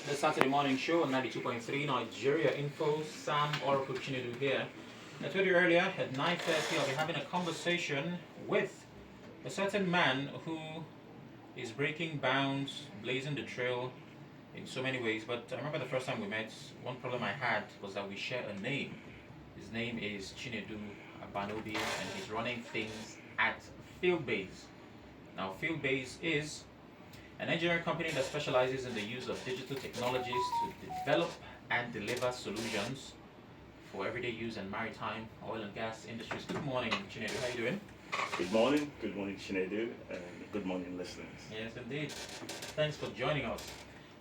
The Saturday morning show on 92.3 Nigeria Info. Sam Oracle Chinedu here. I told you earlier at 9:30 I'll be having a conversation with a certain man who is breaking bounds, blazing the trail in so many ways. But I remember the first time we met, one problem I had was that we share a name. His name is Chinedu Abanobi and he's running things at Fieldbase. Now, Fieldbase is an engineering company that specializes in the use of digital technologies to develop and deliver solutions for everyday use in maritime, oil and gas industries. Good morning, Chinedu. How are you doing? Good morning, Chinedu, and good morning, listeners. Yes, indeed. Thanks for joining us.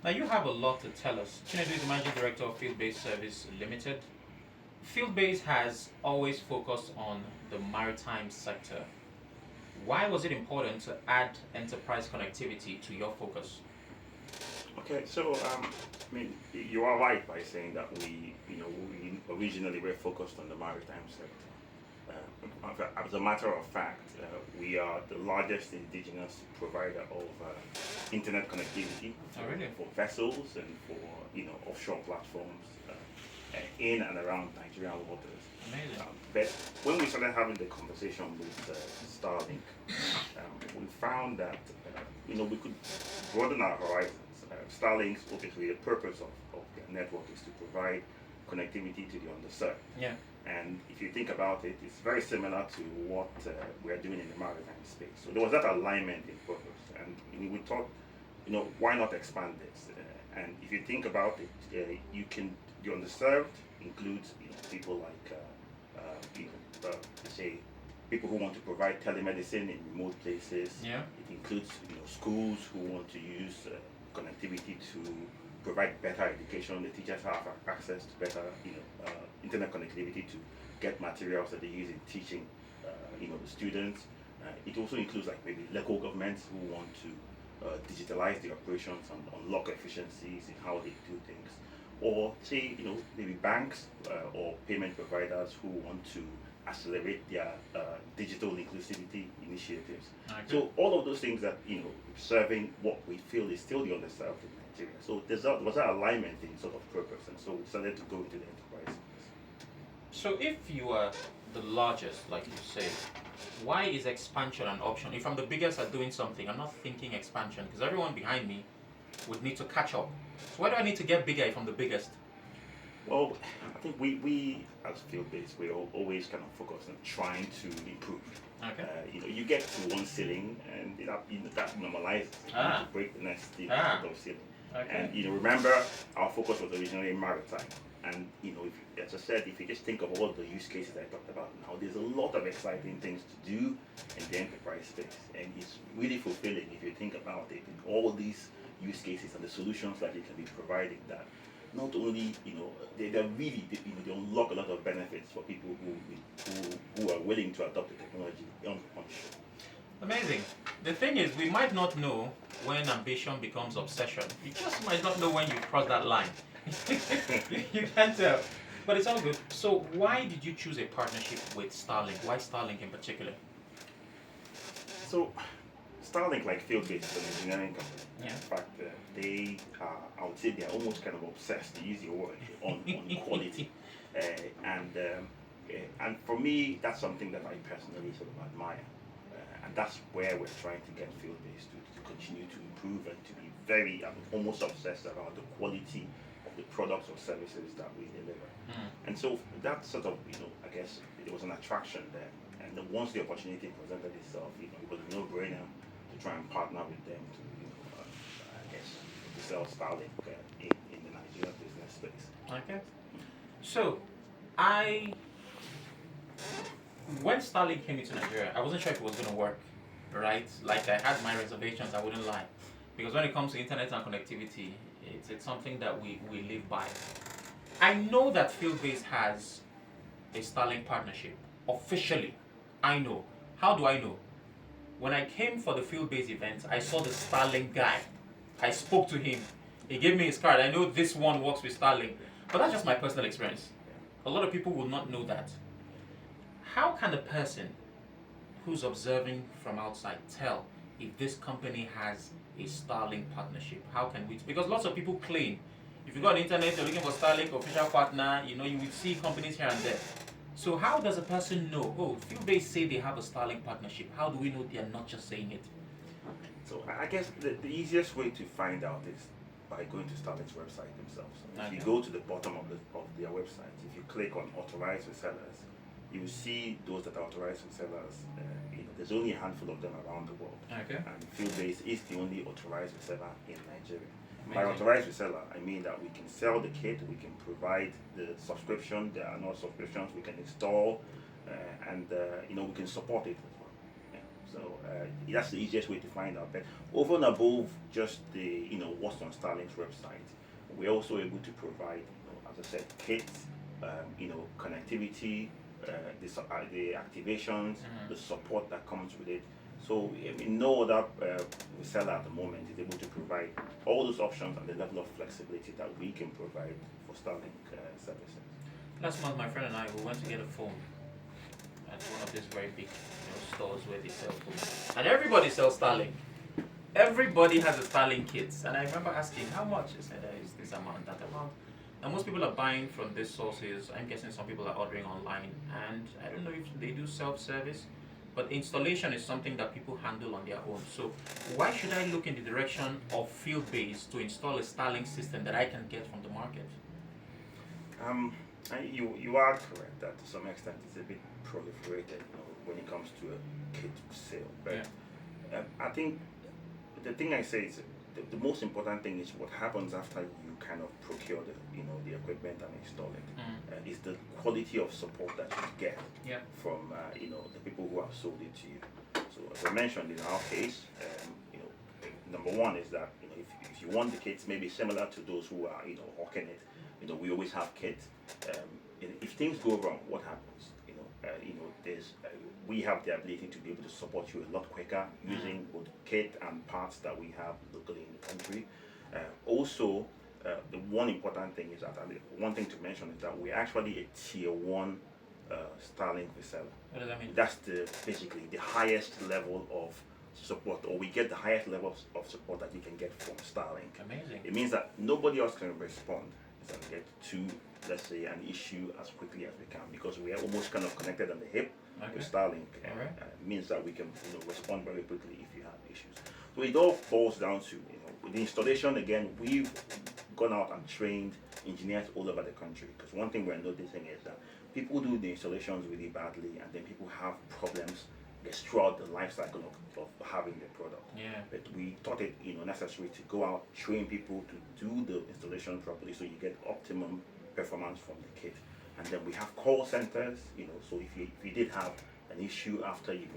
Now, you have a lot to tell us. Chinedu is the managing director of Fieldbase Service Limited. Fieldbase has always focused on the maritime sector. Why was it important to add enterprise connectivity to your focus? Okay, so you are right by saying that we originally were focused on the maritime sector. As a matter of fact, we are the largest indigenous provider of internet connectivity Oh, really? for vessels and for offshore platforms in and around Nigerian waters. Amazing. But when we started having the conversation with Starlink, we found that we could broaden our horizons. Starlink's obviously the purpose of their network is to provide connectivity to the underserved. Yeah. And if you think about it, it's very similar to what we are doing in the maritime space. So there was that alignment in purpose, and we thought, why not expand this? And if you think about it, the underserved includes people like say people who want to provide telemedicine in remote places. Yeah. It includes schools who want to use connectivity to provide better education. The teachers have access to better internet connectivity to get materials that they use in teaching the students. It also includes like maybe local governments who want to digitalize the operations and unlock efficiencies in how they do things, or say maybe banks or payment providers who want to accelerate their digital inclusivity initiatives. Okay. So all of those things that serving what we feel is still the underserved in Nigeria. So there was that alignment in sort of purpose, and so we decided to go into the enterprise. So if you are the largest, like you say, why is expansion an option? If I'm the biggest at doing something, I'm not thinking expansion because everyone behind me would need to catch up. So why do I need to get bigger if I'm the biggest? Well, I think we as Fieldbase, we're always kind of focused on trying to improve. Okay. You get to one ceiling, and that normalizes. Ah. To break the next sort of ceiling. Okay. And remember, our focus was originally maritime. And as I said, if you just think of all the use cases I talked about now, there's a lot of exciting things to do in the enterprise space, and it's really fulfilling if you think about it. In all these use cases and the solutions that you can be providing, that not only they're really they unlock a lot of benefits for people who are willing to adopt the technology on shore. Amazing. The thing is, we might not know when ambition becomes obsession. You just might not know when you cross that line. You can't tell. But it's all good. So why did you choose a partnership with Starlink? Why Starlink in particular? So Starlink, like Fieldbase, is an engineering company. Yeah. In fact, they are, I would say they're almost kind of obsessed, to use your word, on quality. And for me, that's something that I personally sort of admire. And that's where we're trying to get Fieldbase to continue to improve and to be very, almost obsessed about the quality of the products or services that we deliver. And so that sort of, I guess there was an attraction there. And then once the opportunity presented itself, it was a no-brainer to try and partner with them to, I guess, to sell Starlink in the Nigerian business space. Okay. So, when Starlink came into Nigeria, I wasn't sure if it was going to work, right? Like I had my reservations, I wouldn't lie. Because when it comes to internet and connectivity, it's something that we live by. I know that Fieldbase has a Starlink partnership, officially. I know. How do I know? When I came for the Fieldbase event, I saw the Starlink guy. I spoke to him. He gave me his card. I know this one works with Starlink. But that's just my personal experience. A lot of people will not know that. How can a person who's observing from outside tell if this company has a Starlink partnership? How can we? Because lots of people claim, if you go on the internet, you're looking for Starlink official partner, you will see companies here and there. So how does a person know? Oh, Fieldbase say they have a Starlink partnership. How do we know they are not just saying it? So I guess the easiest way to find out is by going to Starlink's website themselves. If you go to the bottom of their website, if you click on authorized resellers, you will see those that are authorized resellers. There's only a handful of them around the world. Okay. And Fieldbase is the only authorized reseller in Nigeria. Amazing. By authorized reseller, I mean that we can sell the kit, we can provide the subscription. There are no subscriptions we can install, and we can support it as well. So that's the easiest way to find out. But over and above just the what's on Starlink's website, we're also able to provide, as I said, kits, connectivity, the activations, the support that comes with it. So no other reseller at the moment is able to provide all those options and the level of flexibility that we can provide for Starlink services. Last month, my friend and I, we went to get a phone at one of these very big stores where they sell phones. And everybody sells Starlink. Everybody has a Starlink kit. And I remember asking, how much? He said, is this amount, that amount? And most people are buying from these sources. I'm guessing some people are ordering online. And I don't know if they do self-service, but installation is something that people handle on their own. So why should I look in the direction of Fieldbase to install a Starlink system that I can get from the market? You are correct that to some extent it's a bit proliferated when it comes to a kit sale. But I think the thing I say is the most important thing is what happens after you kind of procure the equipment and install it. Is the quality of support that you get from the people who have sold it to you. So as I mentioned, in our case, number one is that if you want the kits maybe similar to those who are hawking it, we always have kits. If things go wrong, what happens? We have the ability to be able to support you a lot quicker using both kit and parts that we have locally in the country. Also, the one important thing is that one thing to mention is that we're actually a tier 1 Starlink reseller. What does that mean? That's basically the highest level of support, or we get the highest level of support that you can get from Starlink. Amazing. It means that nobody else can respond and get to, let's say, an issue as quickly as we can, because we are almost kind of connected on the hip with Starlink. Means that we can respond very quickly if you have issues. So it all boils down to with the installation. Again, we've gone out and trained engineers all over the country, because one thing we're noticing is that people do the installations really badly, and then people have problems throughout the life cycle of having the product. But we thought it necessary to go out, train people to do the installation properly, so you get optimum performance from the kit. And then we have call centers, so if you did have an issue after you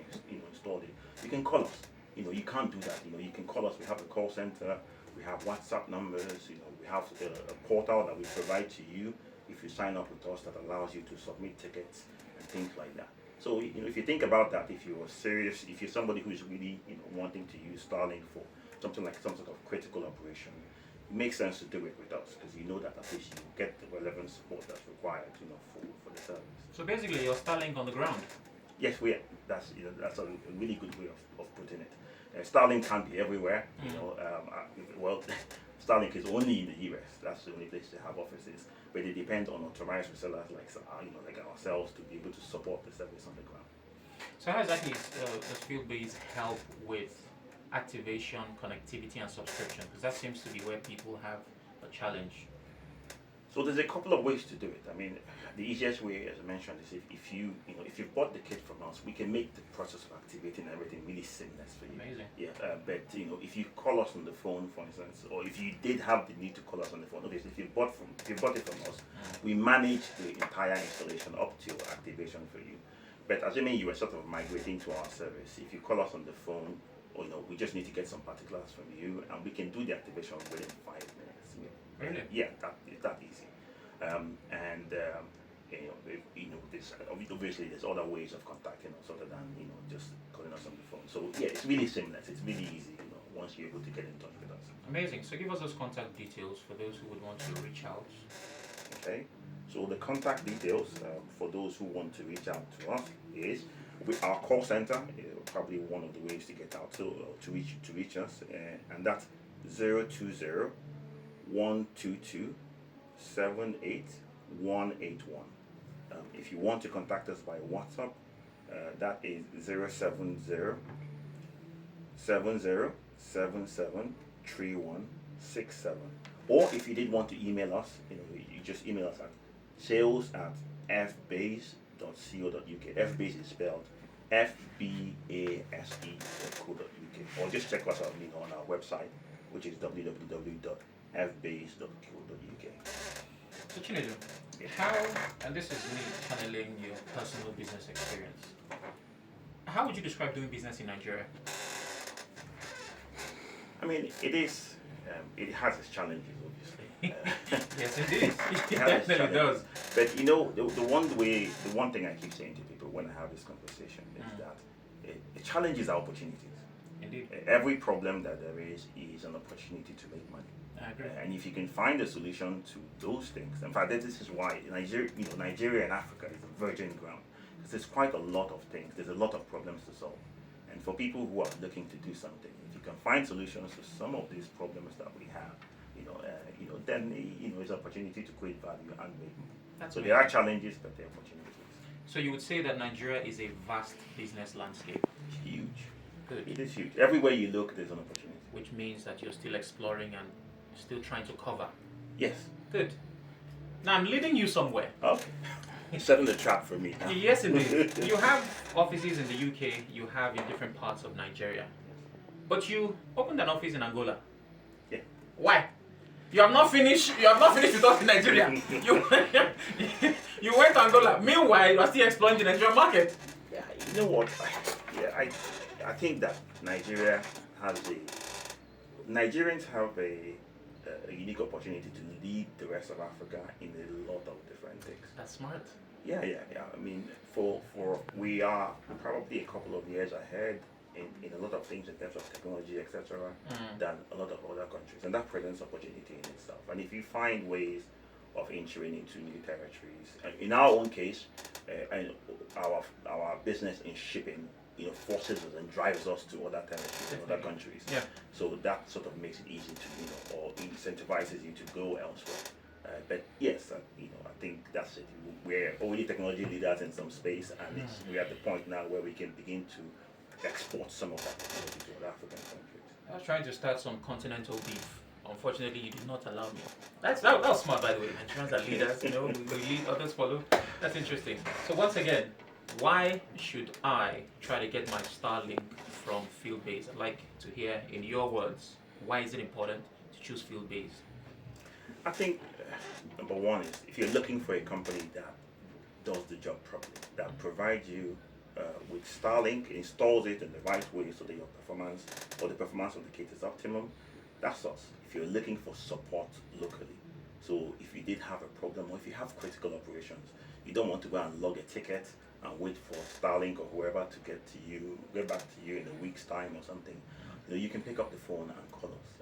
installed it, you can call us. You can't do that. You can call us. We have a call center. We have WhatsApp numbers. We have a portal that we provide to you if you sign up with us, that allows you to submit tickets and things like that. So if you think about that, if you're serious, if you're somebody who is really wanting to use Starlink for something like some sort of critical operation, it makes sense to do it with us, because you know that at least you get the relevant support that's required for the service. So basically, you're Starlink on the ground. Yes, we are. That's a really good way of putting it. Starlink can't be everywhere. Starlink is only in the US. That's the only place they have offices. But it depends on authorized resellers like ourselves to be able to support the service on the ground. So how exactly does Fieldbase help with activation, connectivity, and subscription? Because that seems to be where people have a challenge. So there's a couple of ways to do it. I mean, the easiest way, as I mentioned, is if you've bought the kit from us, we can make the process of activating everything really seamless for you. Amazing. Yeah. But if you call us on the phone, for instance, or if you did have the need to call us on the phone, obviously if you bought it from us, we manage the entire installation up to activation for you. But assuming you were sort of migrating to our service, if you call us on the phone, or we just need to get some particulars from you, and we can do the activation within 5 minutes. Really? Yeah, it's that easy. Obviously there's other ways of contacting us other than just calling us on the phone. So yeah, it's really seamless. It's really easy. Once you're able to get in touch with us. Amazing. So give us those contact details for those who would want to reach out. Okay. So the contact details for those who want to reach out to us is with our call center. probably one of the ways to get out to reach us, and that's 020 122 78181. If you want to contact us by WhatsApp, that is 070 70773167. Or if you did want to email us, you just email us at sales@fbase.co.uk. Fbase is spelled FBASE.co.uk. Or just check us out on our website, which is www.fbase.co.uk. So Chinedu, how, and this is me channeling your personal business experience, how would you describe doing business in Nigeria? I mean, it has its challenges, obviously. Yes, indeed. It It has its definitely challenges. does. But the one thing I keep saying to people when I have this conversation is that it challenges our opportunities. Indeed. Every problem that there is an opportunity to make money. I agree. And if you can find a solution to those things, in fact, this is why Nigeria and Africa is a virgin ground, because there's quite a lot of things. There's a lot of problems to solve, and for people who are looking to do something, if you can find solutions to some of these problems that we have, then it's an opportunity to create value and make money. So there are challenges, but there are opportunities. So you would say that Nigeria is a vast business landscape. It's huge. Good. It is huge. Everywhere you look, there's an opportunity. Which means that you're still exploring and still trying to cover. Yes. Good. Now I'm leading you somewhere. Okay. Setting the trap for me. Huh? Yes, indeed. You have offices in the UK, you have in different parts of Nigeria. But you opened an office in Angola. Yeah. Why? You have not finished with us in Nigeria. You went to Angola. Meanwhile, you are still exploring the Nigerian market. Yeah, you know what? I think that Nigerians have a unique opportunity to lead the rest of Africa in a lot of different things. That's smart. Yeah. I mean, for we are probably a couple of years ahead in a lot of things in terms of technology, etc., than a lot of other countries, and that presents opportunity in itself. And if you find ways of entering into new territories, in our own case, and our business in shipping, forces us and drives us to other territories and other countries. Yeah. So that sort of makes it easy to, or incentivizes you to go elsewhere. But yes, I think that's it. We're already technology leaders in some space, and we're at the point now where we can begin to export some of that technology to other African countries. I was trying to start some continental beef. Unfortunately, you did not allow me. That was smart, by the way. Nigerians are leaders, we lead, others follow. That's interesting. So once again, why should I try to get my Starlink from Fieldbase? I'd like to hear, in your words, why is it important to choose Fieldbase? I think number one is if you're looking for a company that does the job properly, that provides you with Starlink, installs it in the right way so that your performance or the performance of the kit is optimum, that's us. If you're looking for support locally, so if you did have a problem or if you have critical operations, you don't want to go and log a ticket and wait for Starlink or whoever to get back to you in a week's time or something. You can pick up the phone and call us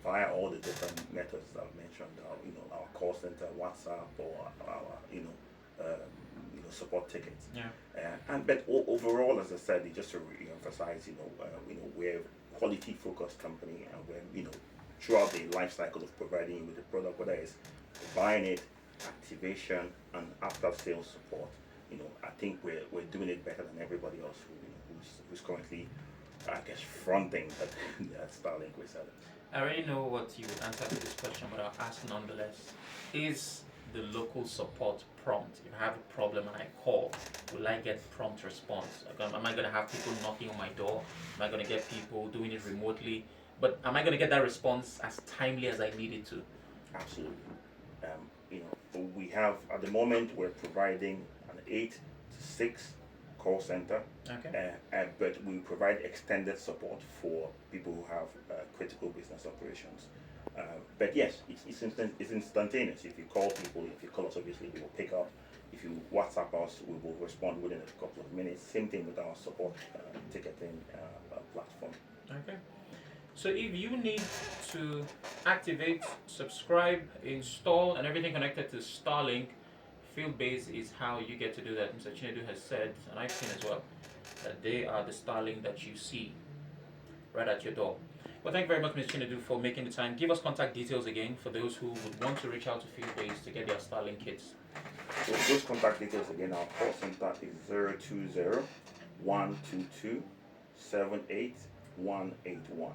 via all the different methods that I've mentioned. Our call center, WhatsApp, or our support tickets. Yeah. But overall, as I said, just to re-emphasize, we're a quality-focused company, and we're throughout the life cycle of providing you with the product, whether it's buying it, activation, and after-sales support. I think we're doing it better than everybody else who's currently, I guess, fronting that Starlink we're selling. I already know what you would answer to this question, but I'll ask nonetheless. Is the local support prompt? If I have a problem and I call, will I get prompt response? Am I going to have people knocking on my door? Am I going to get people doing it remotely? But am I going to get that response as timely as I need it to? Absolutely. We have, at the moment, we're providing an 8 to 6 call center. Okay. But we provide extended support for people who have critical business operations. But yes, it's instantaneous. If you call people, if you call us, obviously we will pick up. If you WhatsApp us, we will respond within a couple of minutes. Same thing with our support ticketing platform. Okay. So if you need to activate, subscribe, install, and everything connected to Starlink, Fieldbase is how you get to do that. Mr. Chinedu has said, and I've seen as well, that they are the Starlink that you see right at your door. Well, thank you very much, Mr. Chinedu, for making the time. Give us contact details again for those who would want to reach out to Fieldbase to get their Starlink kits. So those contact details again, our call center is 020-122-78181.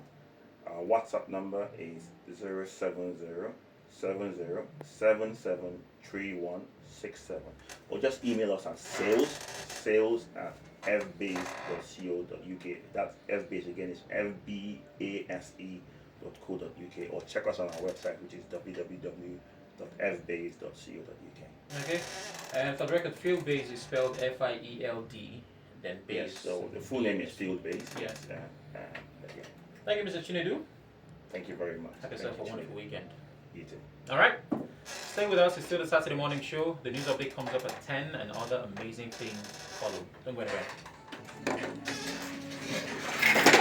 Our WhatsApp number is 070-7077-3167. Or just email us at sales@fbase.co.uk. That's fbase again, is fbase.co.uk. Or check us on our website, which is www.fbase.co.uk. Okay, and for the record, Fieldbase is spelled Field, then base. Yes, so the full name is Fieldbase. Yes. Yeah. Thank you, Mr. Chinedu. Thank you very much. Have yourself a wonderful weekend. You too. All right, stay with us. It's still the Saturday morning show. The news update comes up at 10, and other amazing things follow. Don't go anywhere.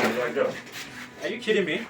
Where do I go? Are you kidding me?